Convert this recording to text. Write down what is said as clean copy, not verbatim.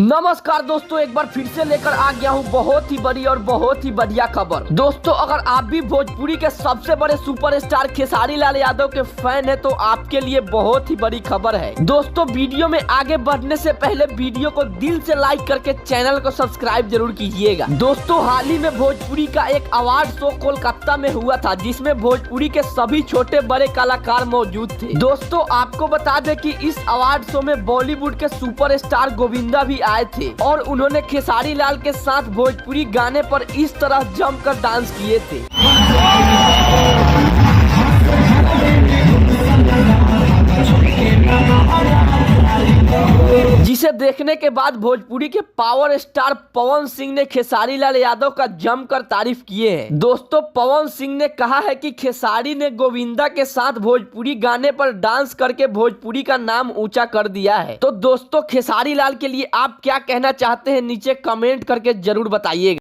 नमस्कार दोस्तों, एक बार फिर से लेकर आ गया हूँ बहुत ही बड़ी और बहुत ही बढ़िया खबर। दोस्तों, अगर आप भी भोजपुरी के सबसे बड़े सुपरस्टार खेसारी लाल यादव के फैन हैं तो आपके लिए बहुत ही बड़ी खबर है। दोस्तों, वीडियो में आगे बढ़ने से पहले वीडियो को दिल से लाइक करके चैनल को सब्सक्राइब जरूर कीजिएगा। दोस्तों, हाल ही में भोजपुरी का एक अवार्ड शो कोलकाता में हुआ था, जिसमें भोजपुरी के सभी छोटे बड़े कलाकार मौजूद थे। दोस्तों, आपको बता दें कि इस अवार्ड शो में बॉलीवुड के सुपरस्टार गोविंदा भी आए थे और उन्होंने खेसारी लाल के साथ भोजपुरी गाने पर इस तरह जमकर डांस किए थे। जिसे देखने के बाद भोजपुरी के पावर स्टार पवन सिंह ने खेसारी लाल यादव का जमकर तारीफ किए हैं। दोस्तों, पवन सिंह ने कहा है कि खेसारी ने गोविंदा के साथ भोजपुरी गाने पर डांस करके भोजपुरी का नाम ऊंचा कर दिया है। तो दोस्तों, खेसारी लाल के लिए आप क्या कहना चाहते हैं, नीचे कमेंट करके जरूर बताइएगा।